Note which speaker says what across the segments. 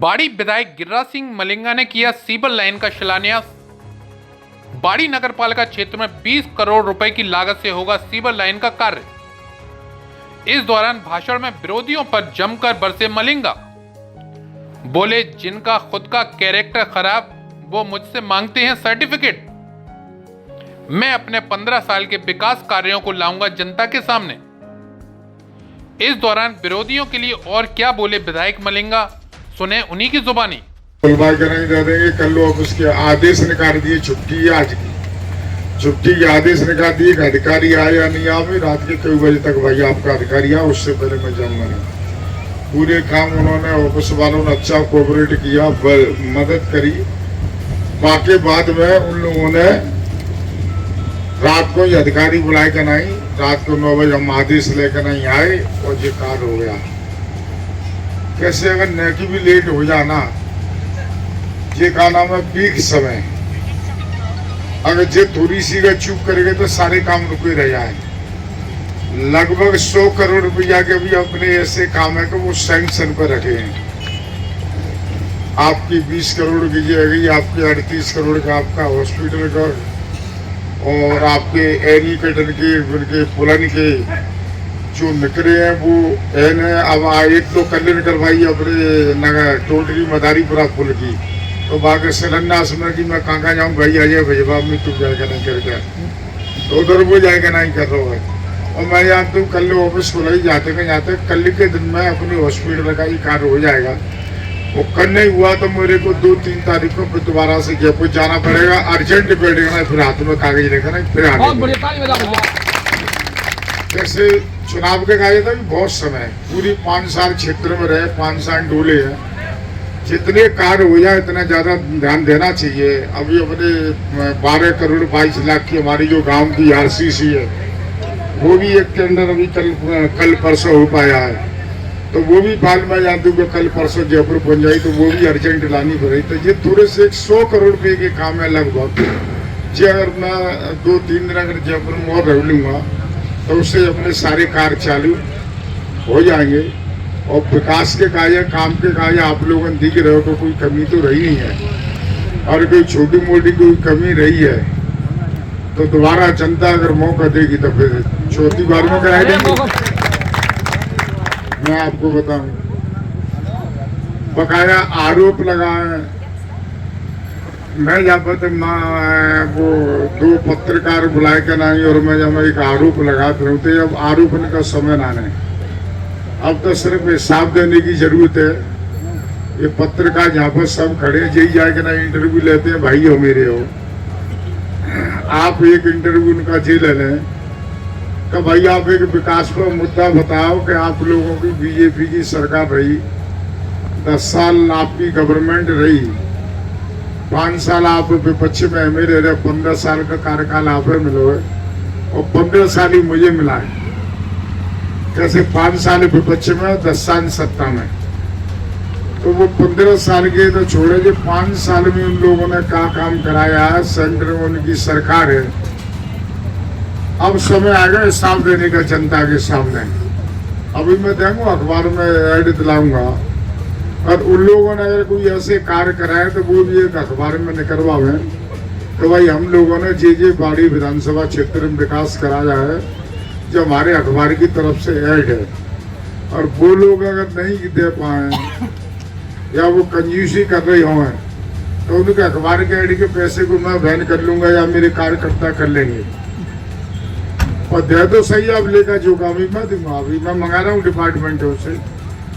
Speaker 1: बाड़ी विधायक गिरिराज सिंह मलिंगा ने किया सीवर लाइन का शिलान्यास। बाड़ी नगरपालिका क्षेत्र में 20 करोड़ रुपए की लागत से होगा सीवर लाइन का कार्य। इस दौरान भाषण में विरोधियों पर जमकर बरसे मलिंगा। बोले, जिनका खुद का कैरेक्टर खराब वो मुझसे मांगते हैं सर्टिफिकेट। मैं अपने 15 साल के विकास कार्यों को लाऊंगा जनता के सामने। इस दौरान विरोधियों के लिए और क्या बोले विधायक मलिंगा, सुने उन्हीं की जुबानी।
Speaker 2: बुलवाई कराई दे देंगे। कल ऑफिस के आदेश निकाल दिए, छुट्टी है आज की। छुट्टी के आदेश निकाल दिए। अधिकारी आए या नहीं आए, रात के कई बजे तक भाई आपका अधिकारी आया, उससे पहले मैं जाऊंगा नहीं। पूरे काम उन्होंने ऑफिस वालों ने अच्छा कोऑपरेट किया, मदद करी। बाकी बाद में उन लोगों ने रात को ही अधिकारी बुलाए का नहीं, रात को 9 बजे हम आदेश लेकर नहीं आए और ये कार्य हो गया। कैसे अगर नेकी भी लेट हो जाना, ये का नाम है पीक समय। अगर जे थोड़ी सी का चूक करेंगे तो सारे काम रुके रह जाए। लगभग 100 करोड़ रुपया के भी अपने ऐसे काम है कि वो सैंक्शन पर रखे हैं। आपकी 20 करोड़ की जाएगी, आपके 38 करोड़ का आपका हॉस्पिटल का, और आपके एरिकटर के पुलन के जो निकले हैं वो एन है। अब एक तो कल्याण करवाई अपने नगर टोटली मदारीपुरा पुल की, तो बाकी शिलान्यास में कि मैं कहाँ जाऊँ भाई, अजय भजवा में तुम जाएगा नहीं करके, तो उधर वो जाएगा नहीं कर रहा है। और मैं यहाँ तुम कल ऑफिस खुला ही जाते कल के दिन में अपने हॉस्पिटल का ही कार्य हो जाएगा। वो कल नहीं हुआ तो मेरे को 2-3 तारीख को दोबारा से जयपुर जाना पड़ेगा। अर्जेंट बैठेगा, फिर हाथ में कागज लेकर ना फिर आने। जैसे चुनाव के कागज था बहुत समय, पूरी 5 साल क्षेत्र में रहे, 5 साल डोले हैं। जितने कार्य हो जाए इतना ज्यादा ध्यान देना चाहिए। अभी अपने 12 करोड़ 22 लाख की हमारी जो गांव की आरसीसी है, वो भी एक टेंडर अभी कल परसों हो पाया है, तो वो भी फाइल में जानती हूँ कल परसों जयपुर पहुंच जाए, तो वो भी अर्जेंट लानी पड़ेगी। तो ये थोड़े से 100 करोड़ रुपए के काम है लगभग। जी अगर मैं 2-3 दिन अगर जयपुर में और रह लूँगा तो उससे अपने सारे कार्य चालू हो जाएंगे। और विकास के कार्य, काम के कार्य आप लोगों ने दिख रहे हो तो कोई कमी तो रही नहीं है, और कोई छोटी मोटी कोई कमी रही है तो दोबारा जनता अगर मौका देगी तो फिर चौथी बार में कराई देंगे। मैं आपको बताऊं, बकाया आरोप लगाए। मैं जब तक वो 2 पत्रकार बुलाए के नहीं, और मैं जब एक आरोप लगाते रहते, अब आरोप का समय ना नहीं। अब तो सिर्फ हिसाब देने की जरूरत है। ये पत्रकार जहाँ पर सब खड़े यही जाके ना इंटरव्यू लेते हैं, भाई हो मेरे हो, आप एक इंटरव्यू उनका जी ले लें कि भाई आप एक विकास पर मुद्दा बताओ कि आप लोगों की बीजेपी की सरकार रही, 10 साल आपकी गवर्नमेंट रही, 5 साल आप विपक्ष में मेरे रहे, 15 साल का कार्यकाल आप मिलो है और 15 साल ही मुझे मिला है। जैसे 5 साल विपक्ष में, 10 साल सत्ता में, तो वो 15 साल के तो छोड़े, जो 5 साल में उन लोगों ने क्या काम कराया है। सेंटर में उनकी सरकार है। अब समय आ गया हिसाब देने का जनता के सामने। अभी मैं देखूँ अखबार में ऐड दिलाऊंगा, और उन लोगों ने अगर कोई ऐसे कार्य कराए तो वो भी एक अखबार में निकलवाए तो भाई हम लोगों ने जे बाड़ी विधानसभा क्षेत्र में विकास कराया है, जो हमारे अखबार की तरफ से ऐड है। और वो लोग अगर नहीं दे पाए या वो कंजूसी कर रहे हों तो उनके अखबार के ऐड के पैसे को मैं वहन कर लूंगा या मेरे कार्यकर्ता कर लेंगे। और दे तो सही, आप लेकर जो काम मैं दूंगा। अभी मैं मंगा रहा हूँ डिपार्टमेंटों से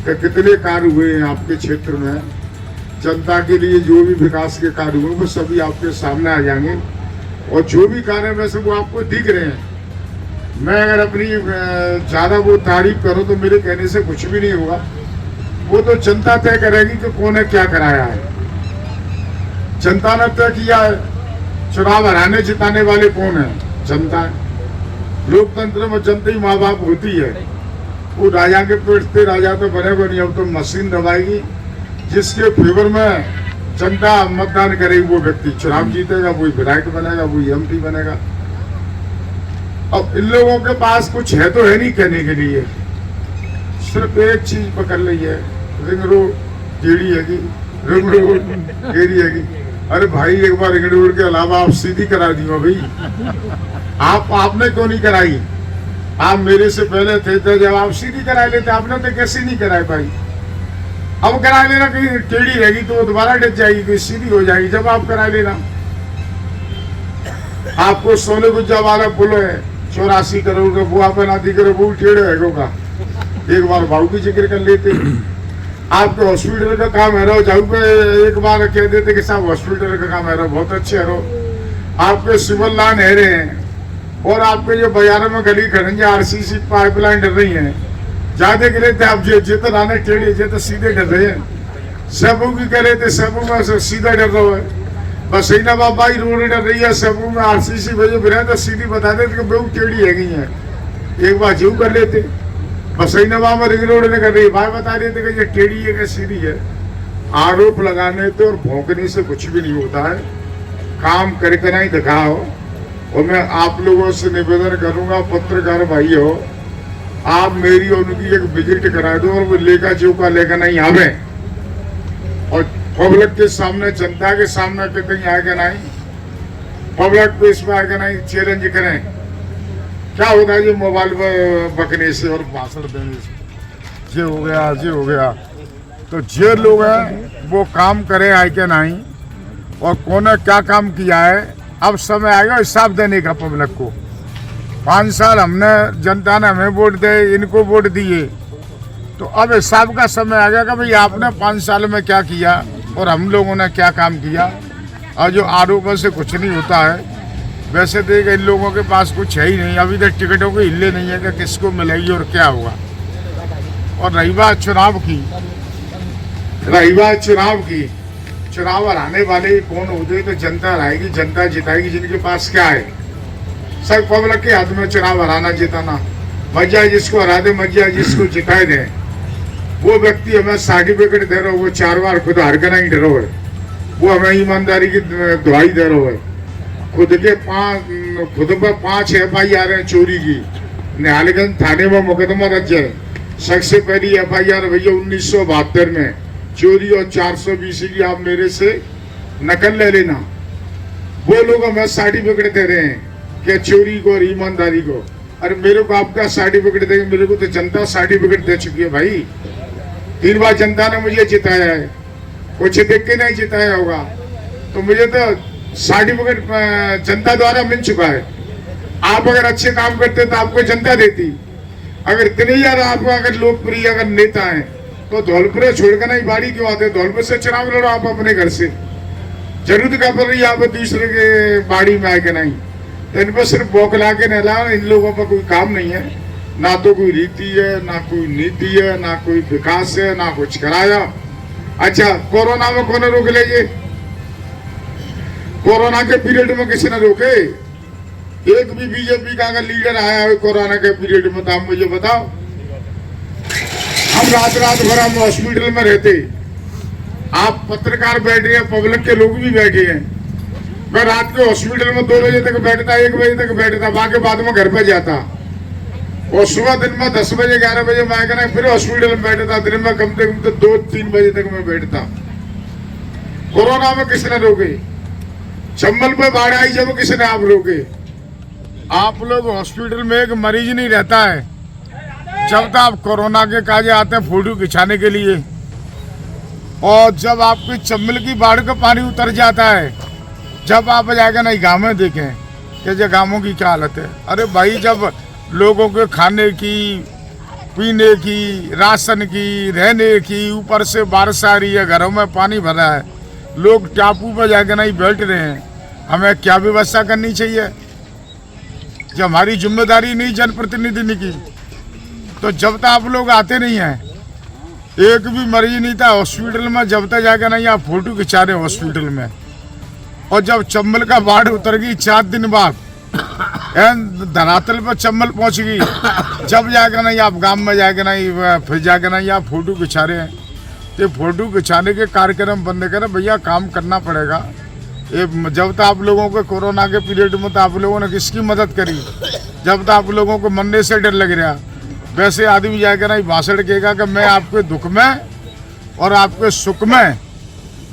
Speaker 2: कि कितने कार्य हुए हैं आपके क्षेत्र में, जनता के लिए जो भी विकास के कार्य हुए वो सभी आपके सामने आ जाएंगे। और जो भी कार्य में से वो आपको दिख रहे हैं। मैं अगर अपनी ज़्यादा वो तारीफ करूं तो मेरे कहने से कुछ भी नहीं होगा। वो तो जनता तय करेगी कि कौन है क्या कराया है। जनता ने तय किया है। चुनाव हराने जिताने वाले कौन है? जनता है। लोकतंत्र में जनता ही माँ बाप होती है। वो राजा के पेट से राजा तो बनेगा नहीं, अब तो मशीन दबाएगी। जिसके फेवर में जनता मतदान करेगी वो व्यक्ति चुनाव जीतेगा, वही विधायक बनेगा, वही एमपी बनेगा। अब इन लोगों के पास कुछ है तो है नहीं कहने के लिए, सिर्फ एक चीज पकड़ ली है, रिंग रोड टेढ़ी है कि रिंग रोड टेढ़ी है कि अरे भाई एक बार रिंग रोड के अलावा आप सीधी करा दी हो भाई। आपने क्यों नहीं कराई? आप मेरे से पहले थे तो जब आप सीधी करा लेते, आपने तो कैसे नहीं कराई भाई? अब करा लेना, कहीं टेढ़ी रहेगी तो दोबारा डट जाएगी, कोई सीधी हो जाएगी। जब आप करा लेना, आपको सोने गुज्जा वाला पुल है 84 करोड़ का, वो आप बना दी करो, वो टेढ़े है। एक बार भाव की जिक्र कर लेते। आपके हॉस्पिटल का काम है, जाऊ पे एक बार कह देते कि साहब हॉस्पिटल का काम है, बहुत अच्छे है। आपके सिविल लाइन है रहे हैं, और आपके जो बाजारों में गली खड़ेंगे आरसीसी पाइपलाइन डर रही है, ज्यादा के लेते आप जितना आने टेढ़ी जितना सीधे डर रहे हैं। सबू की कह लेते, सबू में सीधा डर रहा है। बस ही ना बाबा रोड डर रही है, सबू में आरसीसी भेजे फिर तो सीधी बता देते कि बहुत टेढ़ी है गई है। एक बार जीव कर लेते, बस ही ना बाबा रिंग रोड ने कर रही है, भाई बता देते कि ये टेढ़ी है कि सीधी है। आरोप लगाने तो और भौंकने से कुछ भी नहीं होता है, काम करके नहीं दिखाओ। और मैं आप लोगों से निवेदन करूंगा, पत्रकार भाई हो, आप मेरी और उनकी एक विजिट करा दो, और वो लेकर चौका लेकर नहीं आवे, और पब्लिक के सामने, जनता के सामने कहीं आएगा नहीं, पब्लिक पे इसमें आएगा नहीं, चैलेंज करें। क्या होता है जी मोबाइल पर बकने से और भाषण देने से, ये हो गया, ये हो गया। तो जे लोग हैं वो काम करे आए के नहीं, और कौन ने क्या काम किया है। अब समय आएगा हिसाब देने का पब्लिक को। 5 साल हमने, जनता ने हमें वोट दे, इनको वोट दिए, तो अब हिसाब का समय आ गया कि भाई आपने 5 साल में क्या किया और हम लोगों ने क्या काम किया। और जो आरोपों से कुछ नहीं होता है, वैसे तो इन लोगों के पास कुछ है ही नहीं, अभी तक टिकटों के हिले नहीं है कि किसको मिलेगी और क्या होगा। और रही बात चुनाव की, चुनाव हराने वाले कौन होते तो जनता हराएगी, जनता जिताएगी। जिनके पास क्या है, सब पब्लिक के हाथ में चुनाव हराना जिताना। मजा जिसको हरा दे, मजा जिसको जिताए दे। वो व्यक्ति हमें सर्टिफिकेट दे रहा हो, वो 4 बार खुद हार के नहीं डरो है, वो हमें ईमानदारी की दुहाई दे रहा है। खुद पर 5 FIR है चोरी की, न्यायालयगंज थाने में मुकदमा दर्ज है। सबसे पहली FIR भैया 1972 में चोरी, और 420 की आप मेरे से नकल ले लेना। वो लोग हमें सर्टिफिकेट दे रहे हैं कि चोरी को और ईमानदारी को। अरे मेरे को आपका सर्टिफिकेट देंगे, मेरे को तो जनता सर्टिफिकेट दे चुकी है भाई। 3 बार जनता ने मुझे जिताया है, कुछ देख के नहीं जिताया होगा, तो मुझे तो सर्टिफिकेट जनता द्वारा मिल चुका है। आप अगर अच्छे काम करते तो आपको जनता देती। अगर इतने यार आपको अगर लोकप्रिय अगर नेता हैं तो धौलपुर छोड़कर नहीं बाड़ी क्यों आते? धौलपुर से चुनाव लड़ो आप अपने घर से। जरूरत क्या पड़ रही है आप दूसरे के बाड़ी में आए के नहीं? तो इन पर सिर्फ बौखला के नहला, इन लोगों पर कोई काम नहीं है, ना तो कोई रीति है, ना कोई नीति है, ना कोई विकास है, ना कुछ कराया। अच्छा, कोरोना में कौन रोक ले? ये कोरोना के पीरियड में किसी ने रोके? एक भी बीजेपी का अगर लीडर आया है कोरोना के पीरियड में तो आप मुझे बताओ। हम रात भर हम हॉस्पिटल में रहते, आप पत्रकार बैठे हैं, पब्लिक के लोग भी बैठे हैं। मैं रात के हॉस्पिटल में 2 बजे तक बैठता, 1 बजे तक बैठता, बाकी बाद में घर पे जाता, और सुबह दिन में 10 बजे 11 बजे मैं कहना फिर हॉस्पिटल में बैठता। दिन में कम से कम तो 2-3 बजे तक मैं बैठता। कोरोना में किसने रोके? चंबल पे बाढ़ आई जब किसने आप रोके? आप लोग हॉस्पिटल में एक मरीज नहीं रहता है जब तक आप कोरोना के काजे आते हैं फोटो खिंचाने के लिए, और जब आपकी चंबल की बाढ़ का पानी उतर जाता है, जब आप जाकर नहीं गाँव में देखें कि जो गाँवों की क्या हालत है। अरे भाई, जब लोगों के खाने की, पीने की, राशन की, रहने की, ऊपर से बारिश आ रही है, घरों में पानी भरा है, लोग टापू पर जाकर नहीं बैठ रहे हैं, हमें क्या व्यवस्था करनी चाहिए? जब हमारी जिम्मेदारी नहीं जनप्रतिनिधि की, तो जब तक आप लोग आते नहीं हैं, एक भी मरीज नहीं था हॉस्पिटल में जब तक जाकर नहीं आप फोटो खिंचा रहे हॉस्पिटल में। और जब चंबल का बाढ़ उतर गई 4 दिन बाद, धरातल पर चंबल पहुंच गई, जब जाकर नहीं आप गांव में जाकर नहीं, फिर जाकर नहीं आप फोटो खिंचा रहे हैं। तो फोटो खिंचाने के कार्यक्रम बंद करें भैया, काम करना पड़ेगा। ये जब तक आप लोगों को कोरोना के पीरियड में तो आप लोगों ने किसकी मदद करी? जब तक आप लोगों को मरने से डर लग रहा, वैसे आदमी जाकर नहीं भाषण कहेगा कि मैं आपके दुख में और आपके सुख में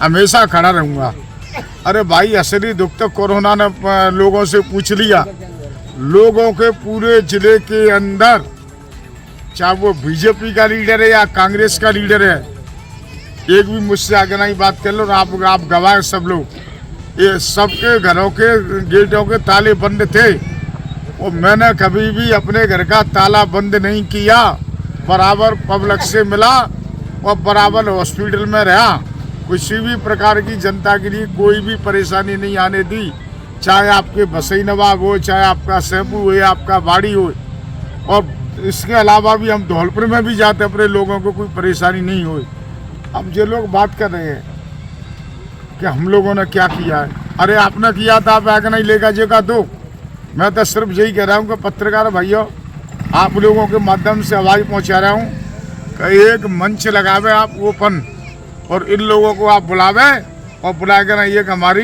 Speaker 2: हमेशा खड़ा रहूँगा। अरे भाई, असली दुख तो कोरोना ने लोगों से पूछ लिया। लोगों के पूरे जिले के अंदर, चाहे वो बीजेपी का लीडर है या कांग्रेस का लीडर है, एक भी मुझसे आगे नहीं बात कर लो। आप गवाह सब लोग, ये सबके घरों के गेटों के ताले बंद थे और मैंने कभी भी अपने घर का ताला बंद नहीं किया। बराबर पब्लिक से मिला और बराबर हॉस्पिटल में रहा। किसी भी प्रकार की जनता के लिए कोई भी परेशानी नहीं आने दी, चाहे आपके बसई नवाब हो, चाहे आपका सेपू हो या आपका बाड़ी हो। और इसके अलावा भी हम धौलपुर में भी जाते, अपने लोगों को कोई परेशानी नहीं हुई। अब जो लोग बात कर रहे हैं कि हम लोगों ने क्या किया है, अरे आपने किया था, आप आगे नहीं लेगा जेगा दो। मैं तो सिर्फ यही कह रहा हूँ कि पत्रकार भाइयों, आप लोगों के माध्यम से आवाज़ पहुँचा रहा हूँ कि एक मंच लगावे आप ओपन, और इन लोगों को आप बुलावे और बुला कर ना ये कि हमारी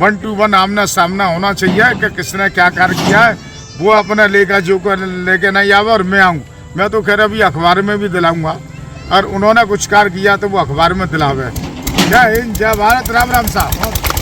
Speaker 2: 1 to 1 आमना सामना होना चाहिए कि किसने क्या कार्य किया है। वो अपना लेकर जो को लेके नहीं आवे और मैं आऊँ। मैं तो कह रहा अभी अखबार में भी दिलाऊंगा, और उन्होंने कुछ कार्य किया तो वो अखबार में दिलावे। जय हिंद, जय भारत, राम राम साहब।